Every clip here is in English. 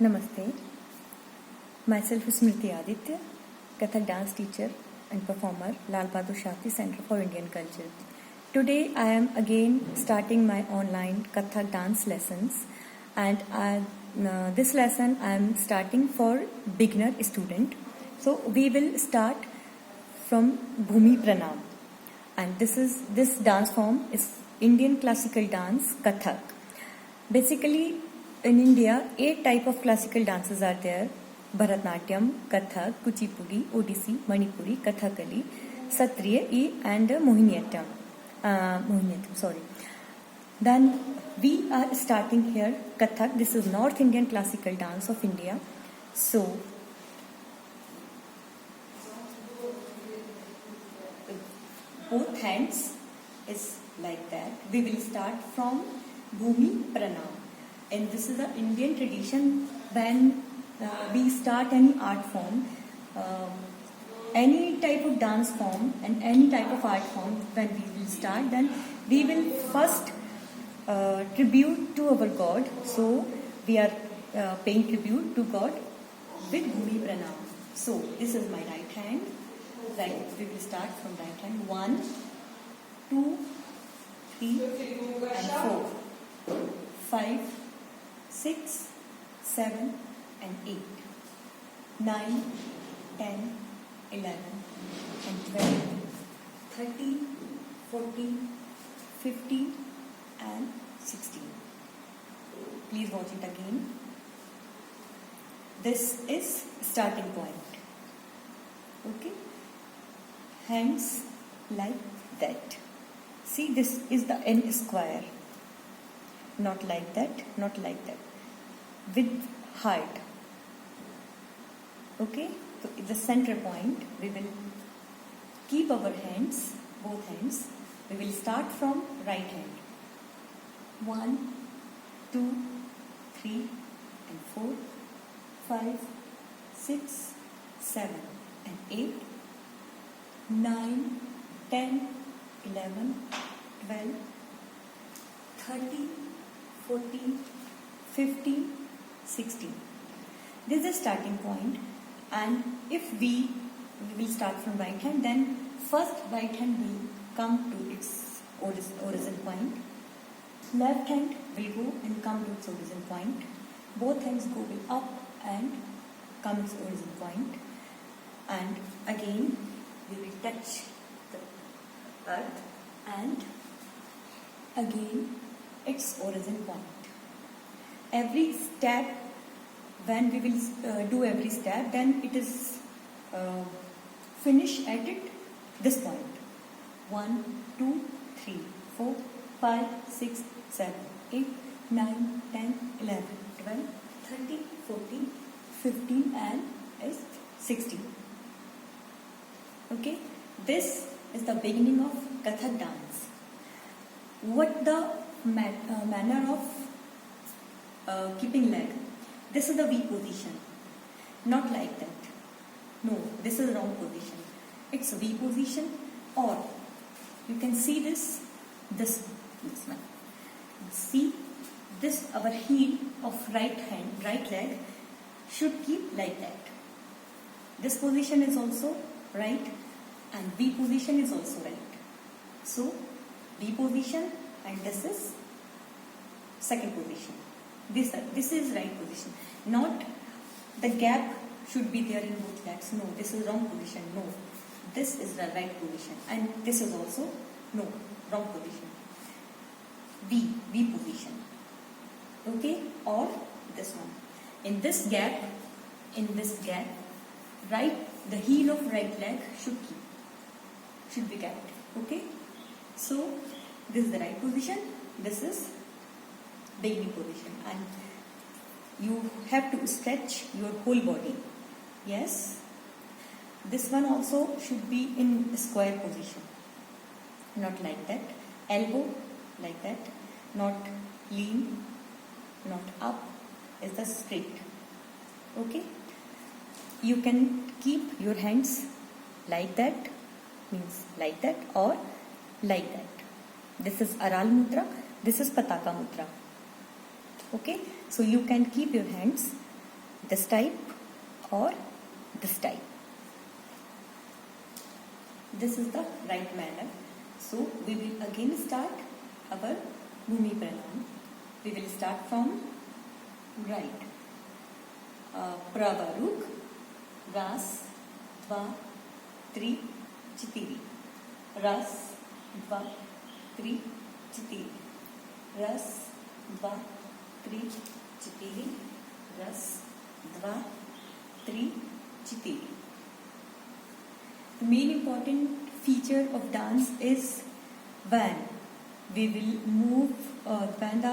Namaste. Myself is Smriti Aditya, Kathak dance teacher and performer, Lal Bahadur Shastri Center for Indian Culture. Today I am again starting my online Kathak dance lessons, and this lesson I am starting for beginner student. So we will start from Bhumi Pranam, and this dance form is Indian classical dance Kathak. Basically, in India, 8 type of classical dances are there: Bharatnatyam, Kathak, Kuchipudi, Odissi, Manipuri, Kathakali, Satriya, and Mohiniyattam. Sorry. Then we are starting here Kathak. This is North Indian classical dance of India. So both hands is like that. We will start from Bhumi Pranam. And this is the Indian tradition. When we start any art form, any type of dance form and any type of art form, when we will start, then we will first tribute to our God. So we are paying tribute to God with Bhumi Pranam. So this is my right hand. Right, we will start from right hand. 1, 2, 3, and 4, 5, 6, 7, and 8, 9, 10, 11, and 12, 13, 14, 15, and 16. Please watch it again. This is starting point. Okay? Hands like that. See, this is the N square. Not like that, not like that. With heart. Okay? So the center point, we will keep our hands, both hands. We will start from right hand. 1, 2, 3, and 4, 5, 6, 7, and 8, 9, 10, 11, 12, 13, 14, 15, 16. This is the starting point, and if we will start from right hand, then first right hand will come to its origin point. Left hand will go and come to its origin point. Both hands go up and come to its origin point. And again we will touch the earth and again its origin point. Every step, when we will do every step, then it is finish at this point. 1, 2, 3, 4, 5, 6, 7, 8, 9, 10, 11, 12, 13, 14, 15, and 16. Okay, this is the beginning of Kathak dance. What the manner of keeping leg? This is the V position, not like that. No, this is wrong position. It's a V position, or you can see this one. See this, our heel of right hand, right leg should keep like that. This position is also right, and V position is also right. So V position, and this is second position. This is right position. Not the gap should be there in both legs. No, this is wrong position. No, this is the right position, and this is also no, wrong position. V position. Okay, or this one. In this gap, right, the heel of right leg should be kept. Okay, so this is the right position. This is beginning position, and you have to stretch your whole body. Yes, this one also should be in square position, not like that. Elbow like that, not lean, not up, is the straight. Okay, you can keep your hands like that, means like that, or like that. This is Aral Mudra, this is Pataka Mudra. Okay, so you can keep your hands this type or this type. This is the right manner. So we will again start our Bhumi Pranam. We will start from right. Pravaruk, Ras, Dva, Tri, Chitiri. Ras, Dva, Tri, Chitiri. Ras, Dva, Tri, Chitiri. Ras, Dva, Tri, Chitiri. The main important feature of dance is when we will move, when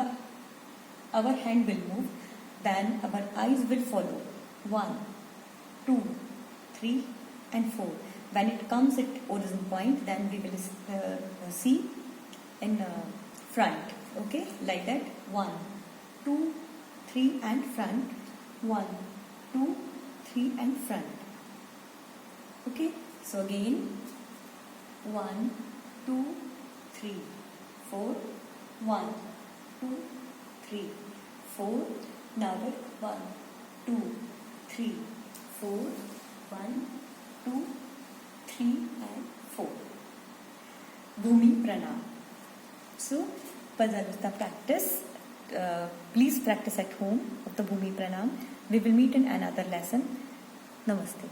our hand will move, then our eyes will follow. 1, 2, 3 and 4. When it comes at origin point, then we will see in front. Okay, like that. 1, 2, 3 and front. 1, 2, 3 and front. Okay, so again 1, 2, 3, 4. 1, 2, 3, 4. Now 1, 2, 3, 4. 1, 2, 3 and 4. Bhumi Pranam. So, Pajarasta practice. Please practice at home of the Bhumi Pranam. We will meet in another lesson. Namaste.